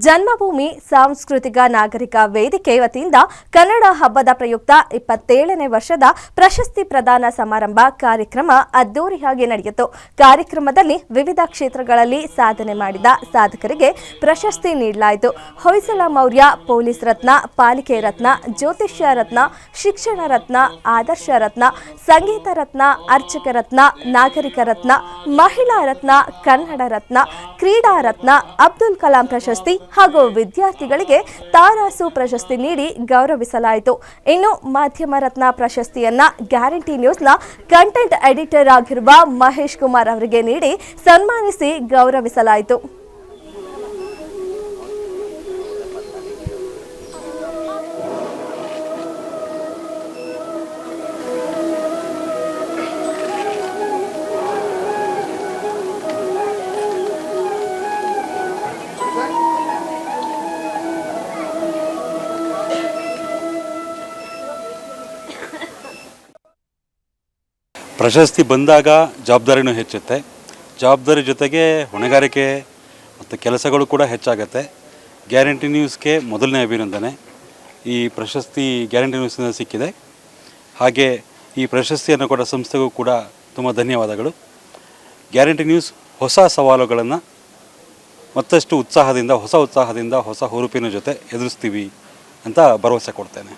ಜನ್ಮಭೂಮಿ ಸಾಂಸ್ಕೃತಿಕ ನಾಗರಿಕ ವೇದಿಕೆ ವತಿಯಿಂದ ಕನ್ನಡ ಹಬ್ಬದ ಪ್ರಯುಕ್ತ 27ನೇ ವರ್ಷದ ಪ್ರಶಸ್ತಿ ಪ್ರದಾನ ಸಮಾರಂಭ ಕಾರ್ಯಕ್ರಮ ಅದ್ದೂರಿಯಾಗಿ ನಡೆಯಿತು. ಕಾರ್ಯಕ್ರಮದಲ್ಲಿ ವಿವಿಧ ಕ್ಷೇತ್ರಗಳಲ್ಲಿ ಸಾಧನೆ ಮಾಡಿದ ಸಾಧಕರಿಗೆ ಪ್ರಶಸ್ತಿ ನೀಡಲಾಯಿತು. ಹೊಯ್ಸಳ ಮೌರ್ಯ ಪೊಲೀಸ್ ರತ್ನ, ಪಾಲಿಕೆ ರತ್ನ, ಜ್ಯೋತಿಷ್ಯ ರತ್ನ, ಶಿಕ್ಷಣ ರತ್ನ, ಆದರ್ಶ ರತ್ನ, ಸಂಗೀತ ರತ್ನ, ಅರ್ಚಕ ರತ್ನ, ನಾಗರಿಕ ರತ್ನ, ಮಹಿಳಾ ರತ್ನ, ಕನ್ನಡ ರತ್ನ, ಕ್ರೀಡಾ ರತ್ನ, ಅಬ್ದುಲ್ ಕಲಾಂ ಪ್ರಶಸ್ತಿ ಹಾಗೂ ವಿದ್ಯಾರ್ಥಿಗಳಿಗೆ ತಾರಾಸು ಪ್ರಶಸ್ತಿ ನೀಡಿ ಗೌರವಿಸಲಾಯಿತು. ಇನ್ನು ಮಾಧ್ಯಮ ರತ್ನ ಪ್ರಶಸ್ತಿಯನ್ನ ಗ್ಯಾರಂಟಿ ನ್ಯೂಸ್ನ ಕಂಟೆಂಟ್ ಎಡಿಟರ್ ಆಗಿರುವ ಮಹೇಶ್ ಕುಮಾರ್ ಅವರಿಗೆ ನೀಡಿ ಸನ್ಮಾನಿಸಿ ಗೌರವಿಸಲಾಯಿತು. ಪ್ರಶಸ್ತಿ ಬಂದಾಗ ಜವಾಬ್ದಾರಿನೂ ಹೆಚ್ಚುತ್ತೆ. ಜವಾಬ್ದಾರಿ ಜೊತೆಗೆ ಹೊಣೆಗಾರಿಕೆ ಮತ್ತು ಕೆಲಸಗಳು ಕೂಡ ಹೆಚ್ಚಾಗುತ್ತೆ. ಗ್ಯಾರಂಟಿ ನ್ಯೂಸ್ಗೆ ಮೊದಲನೇ ಅಭಿನಂದನೆ. ಈ ಪ್ರಶಸ್ತಿ ಗ್ಯಾರಂಟಿ ನ್ಯೂಸ್ನಿಂದ ಸಿಕ್ಕಿದೆ. ಹಾಗೆ ಈ ಪ್ರಶಸ್ತಿಯನ್ನು ಕೊಟ್ಟ ಸಂಸ್ಥೆಗೂ ಕೂಡ ತುಂಬ ಧನ್ಯವಾದಗಳು. ಗ್ಯಾರಂಟಿ ನ್ಯೂಸ್ ಹೊಸ ಸವಾಲುಗಳನ್ನು ಮತ್ತಷ್ಟು ಉತ್ಸಾಹದಿಂದ ಹೊಸ ಹುರುಪಿನ ಜೊತೆ ಎದುರಿಸ್ತೀವಿ ಅಂತ ಭರವಸೆ ಕೊಡ್ತೇನೆ.